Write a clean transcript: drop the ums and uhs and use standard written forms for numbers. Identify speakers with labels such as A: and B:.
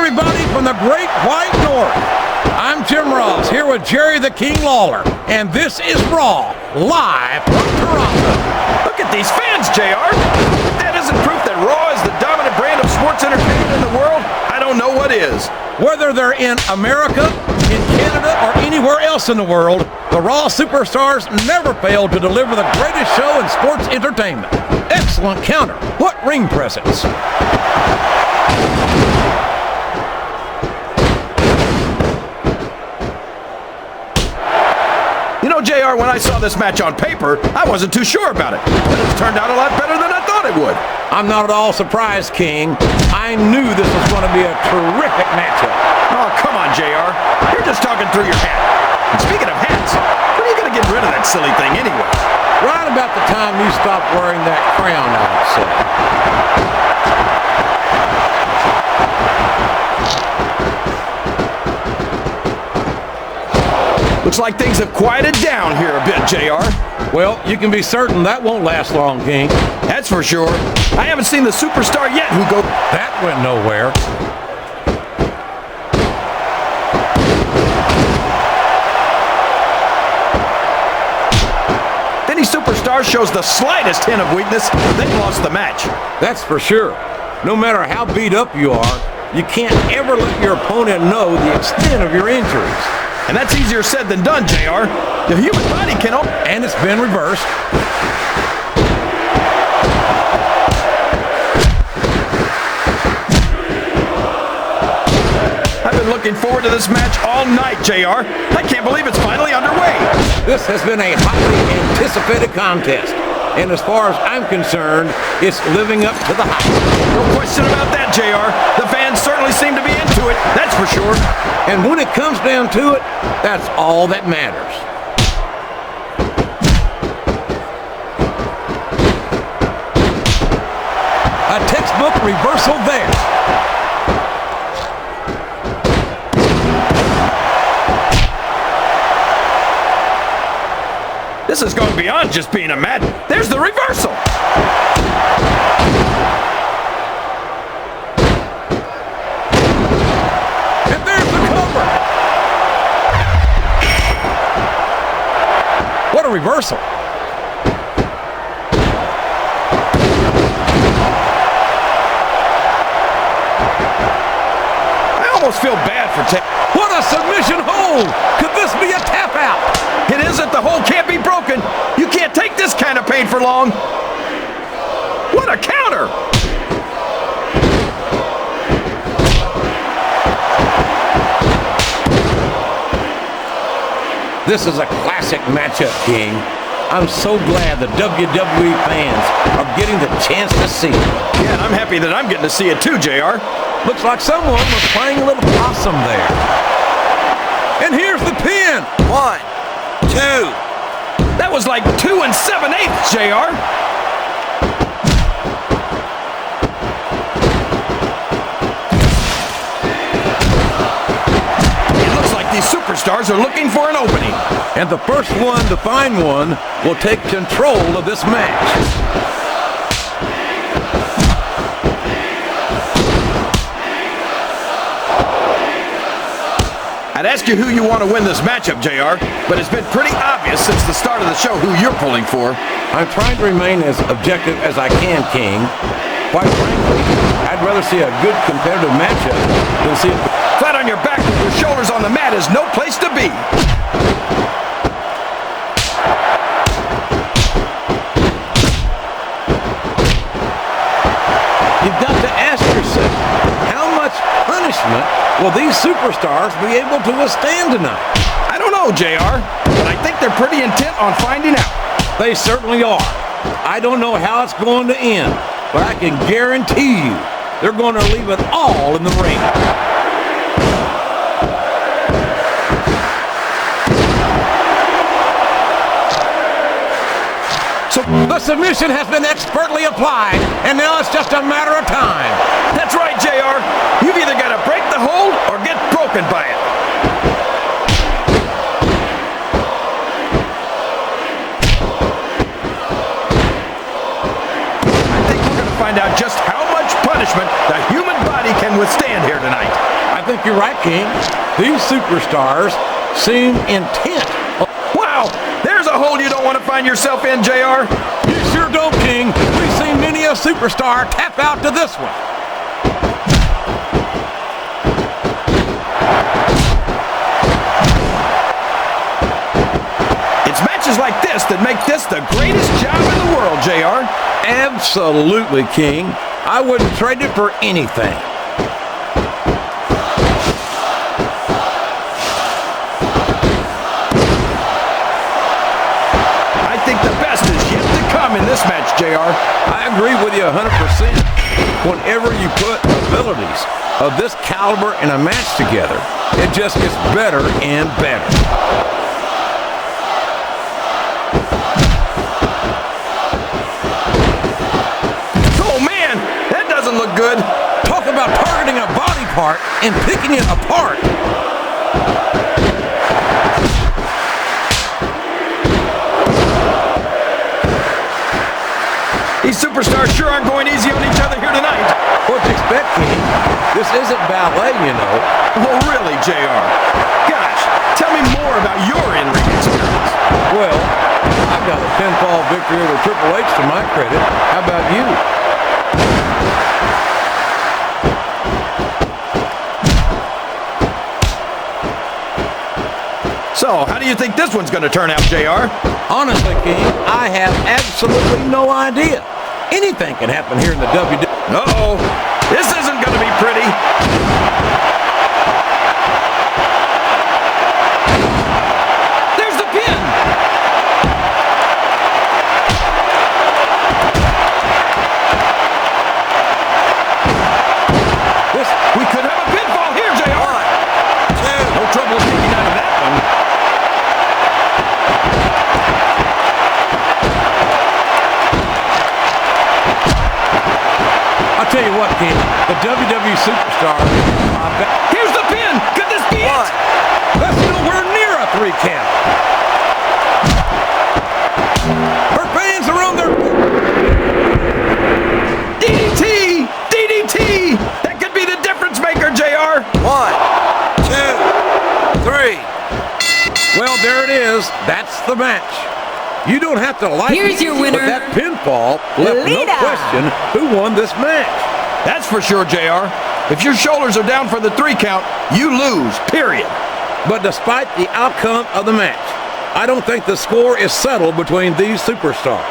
A: everybody from the Great White North. I'm Jim Ross here with Jerry the King Lawler, and this is Raw, live from Toronto.
B: Look at these fans, JR. If that isn't proof that Raw is the dominant brand of sports entertainment in the world, I don't know what is.
A: Whether they're in America, in Canada, or anywhere else in the world, the Raw superstars never fail to deliver the greatest show in sports entertainment. Excellent counter. What ring presence.
B: You know, JR, when I saw this match on paper, I wasn't too sure about it. But it's turned out a lot better than I thought it would.
A: I'm not at all surprised, King. I knew this was going to be a terrific matchup.
B: Oh, come on, JR. You're just talking through your hat. And speaking of hats, when are you going to get rid of that silly thing anyway?
A: Right about the time you stop wearing that crown, I would say.
B: Looks like things have quieted down here a bit, JR.
A: Well, you can be certain that won't last long, King.
B: That's for sure. I haven't seen the superstar yet who go...
A: That went nowhere.
B: Any superstar shows the slightest hint of weakness, they've lost the match.
A: That's for sure. No matter how beat up you are, you can't ever let your opponent know the extent of your injuries.
B: And that's easier said than done, JR. The human body can...
A: And it's been reversed.
B: I've been looking forward to this match all night, JR. I can't believe it's finally underway.
A: This has been a highly anticipated contest. And as far as I'm concerned, it's living up to the hype.
B: No question about that, JR. The fans certainly seem to be into it, that's for sure.
A: And when it comes down to it, that's all that matters. A textbook reversal there.
B: This has gone beyond just being a match. There's the reversal.
A: And there's the cover. What a reversal.
B: I almost feel bad for
A: What a submission hold. Could this be a tap out?
B: It isn't. The hold can't be broken. You can't take this kind of pain for long. What a counter!
A: This is a classic matchup, King. I'm so glad the WWE fans are getting the chance to see it.
B: Yeah, and I'm happy that I'm getting to see it too, JR.
A: Looks like someone was playing a little possum there. And here's the pin.
C: 1, 2.
B: That was like 2 7/8, JR. It looks like these superstars are looking for an opening.
A: And the first one to find one will take control of this match.
B: I'd ask you who you want to win this matchup, JR, but it's been pretty obvious since the start of the show who you're pulling for.
A: I'm trying to remain as objective as I can, King. Quite frankly, I'd rather see a good competitive matchup than see it...
B: Flat on your back with your shoulders on the mat is no place to be.
A: You've got to ask yourself, how much punishment will these superstars be able to withstand tonight?
B: I don't know, JR, but I think they're pretty intent on finding out.
A: They certainly are. I don't know how it's going to end, but I can guarantee you they're going to leave it all in the ring. So the submission has been expertly applied, and now it's just a matter of time.
B: That's right, JR. You've either got to break the hold or get broken by it. I think we're going to find out just how much punishment the human body nobody can withstand here tonight.
A: I think you're right, King. These superstars seem intent.
B: Wow, there's a hole you don't want to find yourself in, JR.
A: You sure don't, King. We've seen many a superstar tap out to this one.
B: It's matches like this that make this the greatest job in the world, JR.
A: Absolutely, King. I wouldn't trade it for anything.
B: I think the best is yet to come in this match, JR.
A: I agree with you 100%. Whenever you put abilities of this caliber in a match together, it just gets better and better.
B: Oh, man, that doesn't look good.
A: Talk about targeting a body part and picking it apart.
B: These superstars sure aren't going easy on each other here tonight.
A: What you expect, King? This isn't ballet, you know.
B: Oh, really, JR? Gosh, tell me more about your in-ring experience.
A: Well, I've got a pinfall victory over Triple H to my credit. How about you?
B: So, how do you think this one's going to turn out, JR?
A: Honestly, King, I have absolutely no idea. Anything can happen here in the WWE.
B: Uh-oh, this isn't going to be pretty. There's the pin. We could have a pinfall here, JR. No trouble getting out of that one.
A: I'll tell you what, King, the WWE Superstar.
B: Here's the pin. Could this be it?
A: That's nowhere near a 3 count. Her fans are on their...
B: DDT! DDT! That could be the difference maker, JR.
C: 1, 2, 3.
A: Well, there it is. That's the match. You don't have to like
D: Here's
A: it,
D: your winner,
A: but that pinfall left no
D: Lita.
A: question who won this match.
B: That's for sure, JR. If your shoulders are down for the 3 count, you lose, period.
A: But despite the outcome of the match, I don't think the score is settled between these superstars.